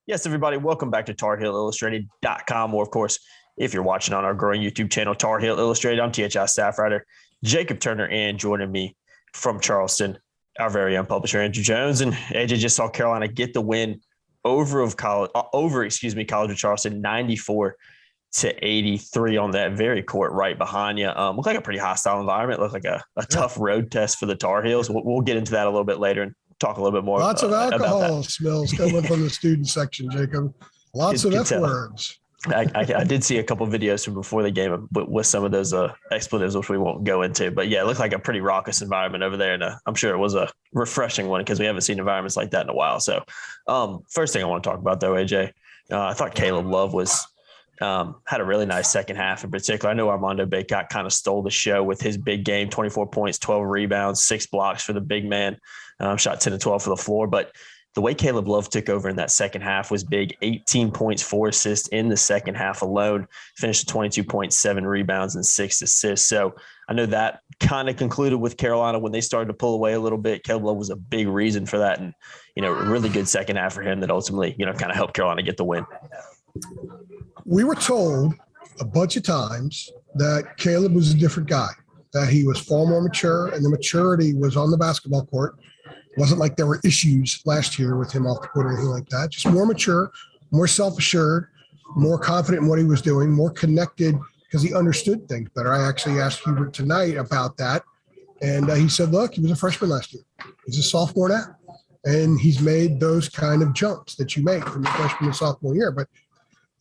Yes, everybody, welcome back to TarHeelIllustrated.com, or, of course, if you're watching on our growing YouTube channel, Tar Heel Illustrated. I'm THI staff writer Jacob Turner, and joining me from Charleston, our very own publisher, Andrew Jones. And AJ just saw Carolina get the win over College of Charleston, 94-83 on that very court right behind you. Looked like a pretty hostile environment. Looked like a tough road test for the Tar Heels. We'll get into that a little bit later and talk a little bit more. Lots of alcohol smells coming from the student section, Jacob. Lots of F words. I did see a couple of videos from before the game with some of those expletives, which we won't go into. But, yeah, it looked like a pretty raucous environment over there. And I'm sure it was a refreshing one because we haven't seen environments like that in a while. So, first thing I want to talk about, though, AJ, I thought Caleb Love had a really nice second half in particular. I know Armando Bacot kind of stole the show with his big game, 24 points, 12 rebounds, 6 blocks for the big man, shot 10 to 12 for the floor. But the way Caleb Love took over in that second half was big. 18 points, 4 assists in the second half alone, finished at 22.7 rebounds and 6 assists. So I know that kind of concluded with Carolina when they started to pull away a little bit. Caleb Love was a big reason for that. And, a really good second half for him that ultimately, kind of helped Carolina get the win. We were told a bunch of times that Caleb was a different guy, that he was far more mature, and the maturity was on the basketball court. It wasn't like there were issues last year with him off the court or anything like that. Just more mature, more self-assured, more confident in what he was doing, more connected because he understood things better. I actually asked Hubert tonight about that, and he said, look, he was a freshman last year. He's a sophomore now, and he's made those kind of jumps that you make from your freshman to sophomore year. But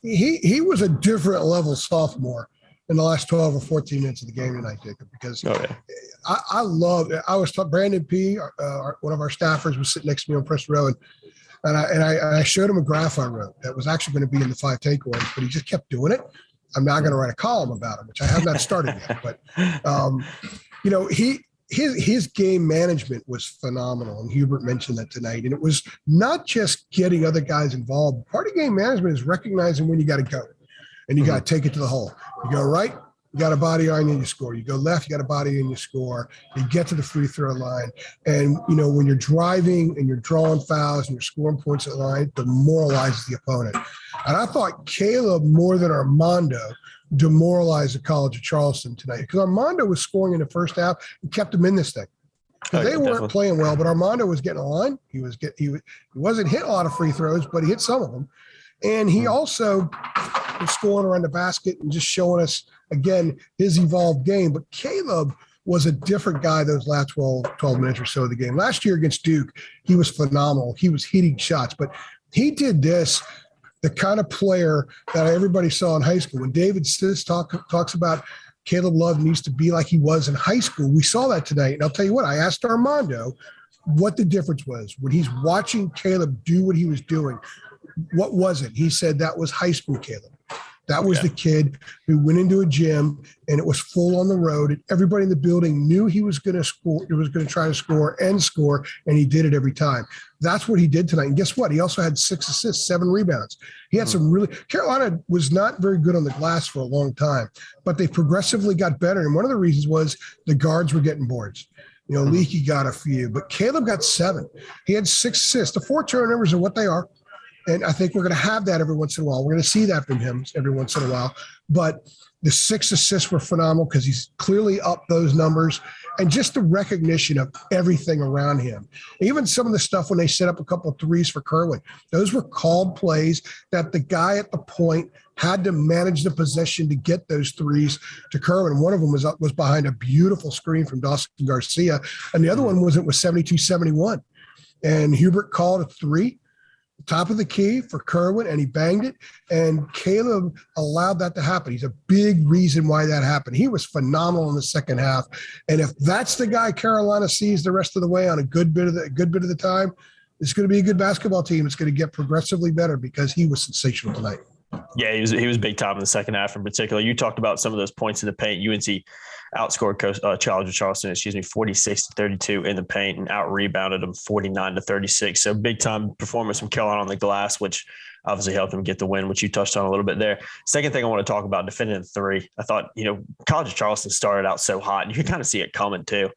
he was a different level sophomore in the last 12 or 14 minutes of the game tonight, Jacob, because I loved it. I was taught Brandon P., one of our staffers, was sitting next to me on press row, and I showed him a graph I wrote that was actually going to be in the 5 takeaways, but he just kept doing it. I'm now going to write a column about him, which I have not started yet. But, his game management was phenomenal, and Hubert mentioned that tonight. And it was not just getting other guys involved. Part of game management is recognizing when you got to go, and you got to take it to the hole. You go right, you got a body on you, you score. You go left, you got a body and you score. You get to the free throw line. And, when you're driving and you're drawing fouls and you're scoring points at the line, it demoralizes the opponent. And I thought Caleb, more than Armando, demoralized the College of Charleston tonight, because Armando was scoring in the first half and kept them in this thing. They weren't playing well, but Armando was getting a line. He wasn't hitting a lot of free throws, but he hit some of them. And he also was scoring around the basket and just showing us, again, his evolved game. But Caleb was a different guy those last 12 minutes or so of the game. Last year against Duke, he was phenomenal. He was hitting shots, but he did this, the kind of player that everybody saw in high school. When David Sis talks about Caleb Love needs to be like he was in high school, we saw that tonight. And I'll tell you what, I asked Armando what the difference was when he's watching Caleb do what he was doing. What was it? He said that was high school Caleb. That was the kid who went into a gym and it was full on the road, and everybody in the building knew he was going to score. He was going to try to score, and he did it every time. That's what he did tonight. And guess what? He also had 6 assists, 7 rebounds. He had Carolina was not very good on the glass for a long time, but they progressively got better. And one of the reasons was the guards were getting boards. Leaky got a few, but Caleb got 7. He had 6 assists. The 4 turnovers are what they are. And I think we're going to have that every once in a while. We're going to see that from him every once in a while. But the 6 assists were phenomenal because he's clearly up those numbers. And just the recognition of everything around him. Even some of the stuff when they set up a couple of threes for Kerwin, those were called plays that the guy at the point had to manage the possession to get those threes to Kerwin. One of them was behind a beautiful screen from Dawson Garcia. And the other one was 72-71. And Hubert called a 3. Top of the key for Kerwin, and he banged it. And Caleb allowed that to happen. He's a big reason why that happened. He was phenomenal in the second half. And if that's the guy Carolina sees the rest of the way on a good bit of the time, it's going to be a good basketball team. It's going to get progressively better because he was sensational tonight. Yeah, he was big time in the second half in particular. You talked about some of those points in the paint. UNC outscored College of Charleston, 46-32 in the paint, and out-rebounded them 49-36. So big-time performance from Carolina on the glass, which obviously helped him get the win, which you touched on a little bit there. Second thing I want to talk about, defending the 3. I thought, College of Charleston started out so hot, and you can kind of see it coming too.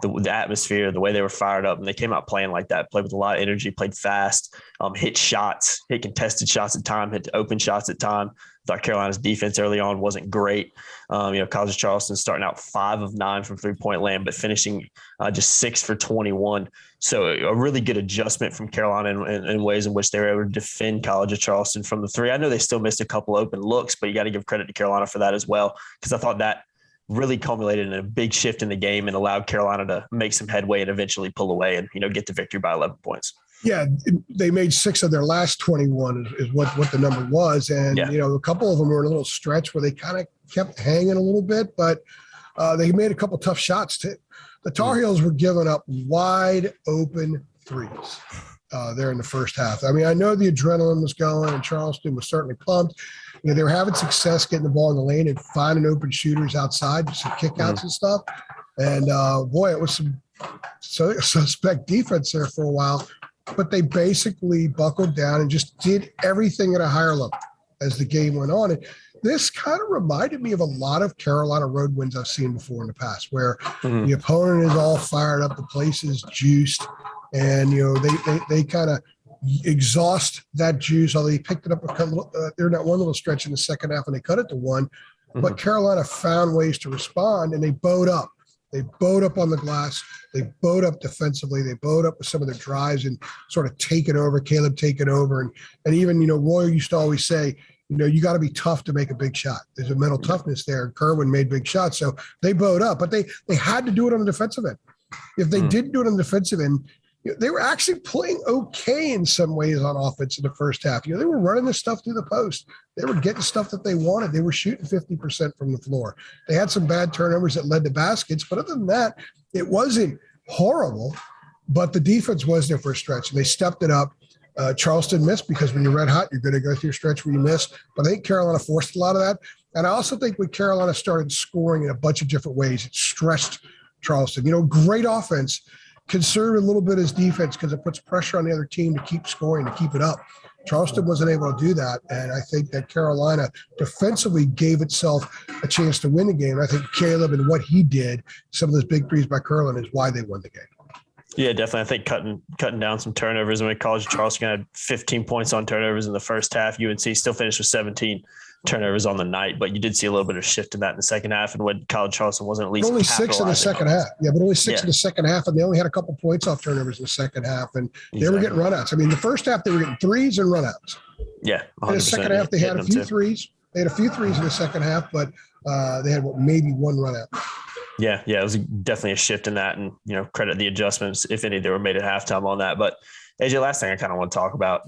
the atmosphere, the way they were fired up, and they came out playing like that, played with a lot of energy, played fast, hit shots, hit contested shots at time, hit open shots at time. Thought Carolina's defense early on wasn't great. College of Charleston starting out 5 of 9 from 3-point land, but finishing just 6 for 21. So a really good adjustment from Carolina in ways in which they were able to defend College of Charleston from the three. I know they still missed a couple open looks, but you got to give credit to Carolina for that as well, because I thought that really culminated in a big shift in the game and allowed Carolina to make some headway and eventually pull away and, get the victory by 11 points. Yeah, they made 6 of their last 21 is what the number was. And, a couple of them were in a little stretch where they kind of kept hanging a little bit, but they made a couple tough shots too. The Tar Heels were giving up wide open threes there in the first half. I mean, I know the adrenaline was going and Charleston was certainly pumped. They were having success getting the ball in the lane and finding open shooters outside, just some kickouts and stuff. And, it was some suspect defense there for a while. But they basically buckled down and just did everything at a higher level as the game went on. And this kind of reminded me of a lot of Carolina road wins I've seen before in the past, where the opponent is all fired up, the place is juiced, and they kind of exhaust that juice. Although they picked it up they're not one little stretch in the second half, and they cut it to 1. But Carolina found ways to respond, and they bowed up. They bowed up on the glass. They bowed up defensively. They bowed up with some of their drives and sort of taken over, Caleb taking over. And even, Roy used to always say, you got to be tough to make a big shot. There's a mental toughness there. Kerwin made big shots. So they bowed up, but they had to do it on the defensive end. If they didn't do it on the defensive end, they were actually playing okay in some ways on offense in the first half. They were running this stuff through the post. They were getting stuff that they wanted. They were shooting 50% from the floor. They had some bad turnovers that led to baskets, but other than that, it wasn't horrible, but the defense was there for a stretch, and they stepped it up. Charleston missed because when you're red hot, you're going to go through a stretch where you miss. But I think Carolina forced a lot of that. And I also think when Carolina started scoring in a bunch of different ways, it stressed Charleston. Great offense, conserve a little bit as defense because it puts pressure on the other team to keep scoring, to keep it up. Charleston wasn't able to do that, and I think that Carolina defensively gave itself a chance to win the game. I think Caleb and what he did, some of those big threes by Kerwin, is why they won the game. Yeah, definitely. I think cutting down some turnovers. I mean, College of Charleston had 15 points on turnovers in the first half. UNC still finished with 17 turnovers on the night, but you did see a little bit of shift in that in the second half, and when College of Charleston wasn't at least only 6 in the second half. Yeah, but only 6 in the second half, and they only had a couple points off turnovers in the second half, and they were getting runouts. I mean, the first half they were getting threes and runouts. Yeah, in the second half they had a few threes. They had a few threes in the second half, but they had maybe one runout. Yeah, it was definitely a shift in that, and credit the adjustments, if any, that were made at halftime on that. But AJ, last thing I kind of want to talk about,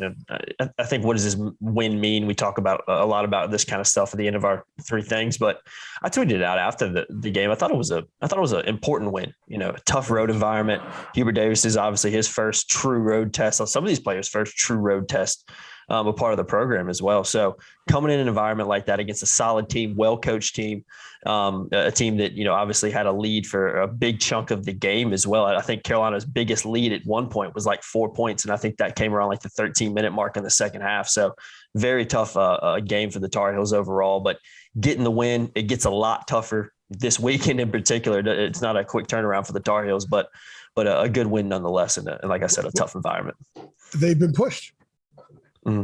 I think, what does this win mean? We talk about a lot about this kind of stuff at the end of our 3 things, but I tweeted it out after the game. I thought it was an important win. A tough road environment. Hubert Davis is obviously his first true road test. Some of these players' first true road test. A part of the program as well. So coming in an environment like that against a solid team, well-coached team, a team that, obviously had a lead for a big chunk of the game as well. I think Carolina's biggest lead at one point was like 4 points, and I think that came around like the 13-minute mark in the second half. So very tough game for the Tar Heels overall, but getting the win, it gets a lot tougher this weekend in particular. It's not a quick turnaround for the Tar Heels, but a good win nonetheless, and like I said, a tough environment. They've been pushed.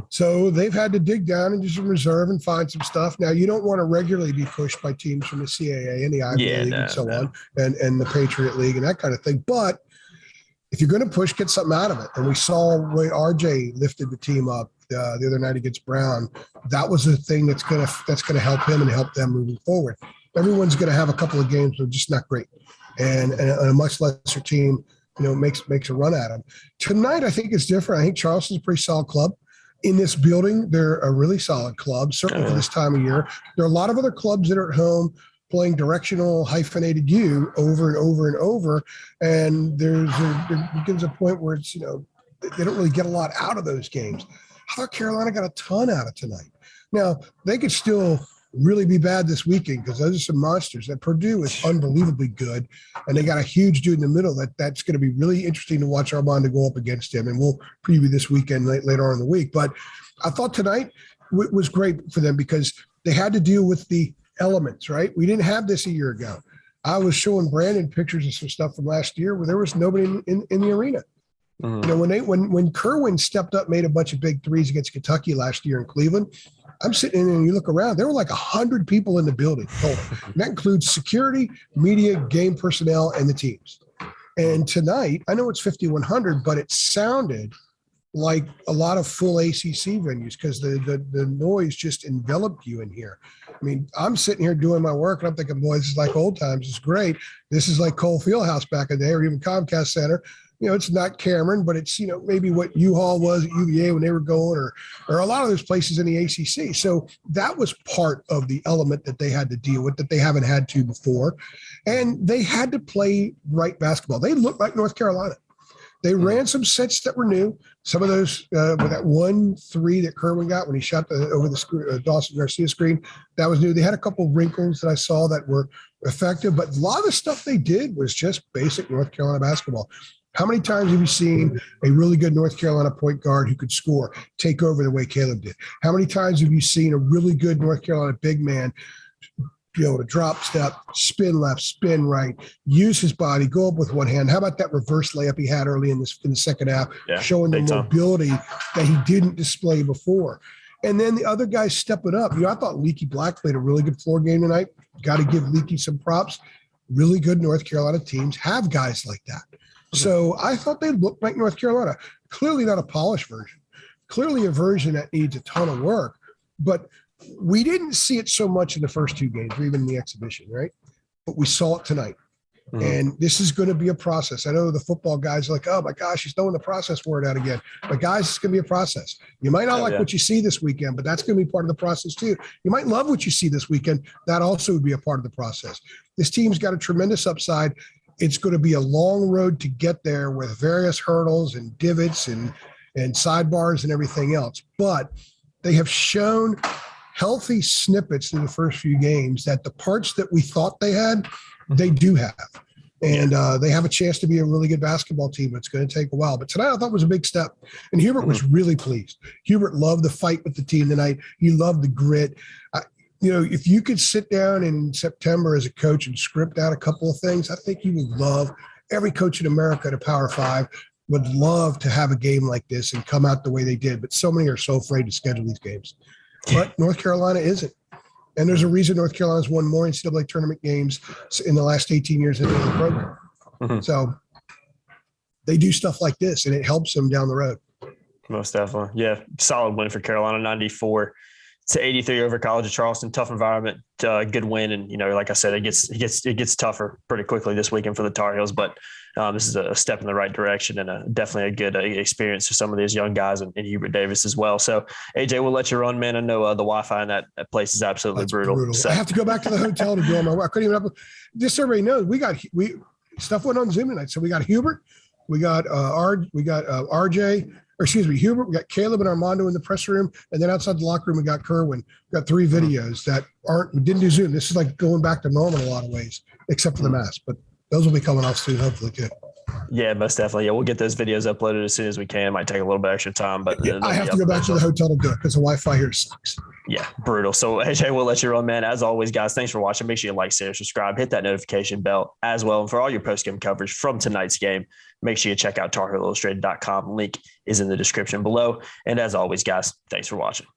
So they've had to dig down into some reserve and find some stuff. Now, you don't want to regularly be pushed by teams from the CAA and the Ivy League and so on, and the Patriot League and that kind of thing. But if you're going to push, get something out of it. And we saw the way RJ lifted the team up the other night against Brown. That was the thing that's going to help him and help them moving forward. Everyone's going to have a couple of games that are just not great, and a much lesser team, makes a run at them. Tonight, I think it's different. I think Charleston's a pretty solid club. In this building, they're a really solid club, certainly for this time of year. There are a lot of other clubs that are at home playing directional hyphenated U over and over and over. And there begins a point where it's, they don't really get a lot out of those games. I thought Carolina got a ton out of tonight. Now, they could still really be bad this weekend because those are some monsters. And Purdue is unbelievably good, and they got a huge dude in the middle that's going to be really interesting to watch Armando go up against him. And we'll preview this weekend later on in the week. But I thought tonight was great for them because they had to deal with the elements, right? We didn't have this a year ago. I was showing Brandon pictures of some stuff from last year where there was nobody in the arena. Mhm. You know, when Kerwin stepped up, made a bunch of big threes against Kentucky last year in Cleveland, I'm sitting in and you look around, there were like 100 people in the building total. And that includes security, media, game personnel, and the teams. And tonight, I know it's 5,100, but it sounded like a lot of full ACC venues because the noise just enveloped you in here. I mean, I'm sitting here doing my work and I'm thinking, boy, this is like old times. It's great. This is like Cole Fieldhouse back in the day, or even Comcast Center. You know, it's not Cameron, but it's, you know, maybe what U-Haul was at UVA when they were going, or a lot of those places in the ACC. So that was part of the element that they had to deal with that they haven't had to before. And they had to play right basketball. They looked like North Carolina. They ran some sets that were new. Some of those, with that 1-3 that Kerwin got when he shot over the Dawson Garcia screen, that was new. They had a couple of wrinkles that I saw that were effective, but a lot of the stuff they did was just basic North Carolina basketball. How many times have you seen a really good North Carolina point guard who could score take over the way Caleb did? How many times have you seen a really good North Carolina big man be able to drop step, spin left, spin right, use his body, go up with one hand? How about that reverse layup he had early in the second half, showing the mobility that he didn't display before? And then the other guys step it up. You know, I thought Leaky Black played a really good floor game tonight. Got to give Leaky some props. Really good North Carolina teams have guys like that. So I thought they looked like North Carolina. Clearly not a polished version. Clearly a version that needs a ton of work. But we didn't see it so much in the first two games or even in the exhibition, right? But we saw it tonight. Mm-hmm. And this is going to be a process. I know the football guys are like, oh, my gosh, he's throwing the process word out again. But, guys, it's going to be a process. You might not like what you see this weekend, but that's going to be part of the process too. You might love what you see this weekend. That also would be a part of the process. This team's got a tremendous upside. It's going to be a long road to get there with various hurdles and divots and sidebars and everything else. But they have shown healthy snippets in the first few games that the parts that we thought they had, they do have. And they have a chance to be a really good basketball team. It's going to take a while. But tonight I thought was a big step. And Hubert was really pleased. Hubert loved the fight with the team tonight. He loved the grit. You know, if you could sit down in September as a coach and script out a couple of things, I think you would love every coach in America at a Power Five would love to have a game like this and come out the way they did. But so many are so afraid to schedule these games. But North Carolina isn't. And there's a reason North Carolina's won more NCAA tournament games in the last 18 years than the program. Mm-hmm. So they do stuff like this, and it helps them down the road. Most definitely. Yeah, solid win for Carolina, 94-83 over College of Charleston. Tough environment, good win, and like I said, it gets tougher pretty quickly this weekend for the Tar Heels. But this is a step in the right direction and definitely a good experience for some of these young guys and Hubert Davis as well. So AJ, we'll let you run, man. I know the Wi-Fi in that place is absolutely brutal. So. I have to go back to the hotel to do all my work. I couldn't even. Just so everybody knows, we stuff went on Zoom tonight. So we got Hubert, we got RJ. Hubert, we got Caleb and Armando in the press room, and then outside the locker room, we got Kerwin. We got 3 videos that we didn't do Zoom. This is like going back to normal in a lot of ways, except for the mask. But those will be coming off soon, hopefully, too. Yeah, most definitely. Yeah, we'll get those videos uploaded as soon as we can. It might take a little bit extra time, but I have to go back to the hotel to do it because the Wi-Fi here sucks. Yeah, brutal. So AJ, we'll let you run, man. As always, guys, thanks for watching. Make sure you like, share, subscribe, hit that notification bell as well. And for all your post-game coverage from tonight's game, make sure you check out TarHeelIllustrated.com. Link is in the description below. And as always, guys, thanks for watching.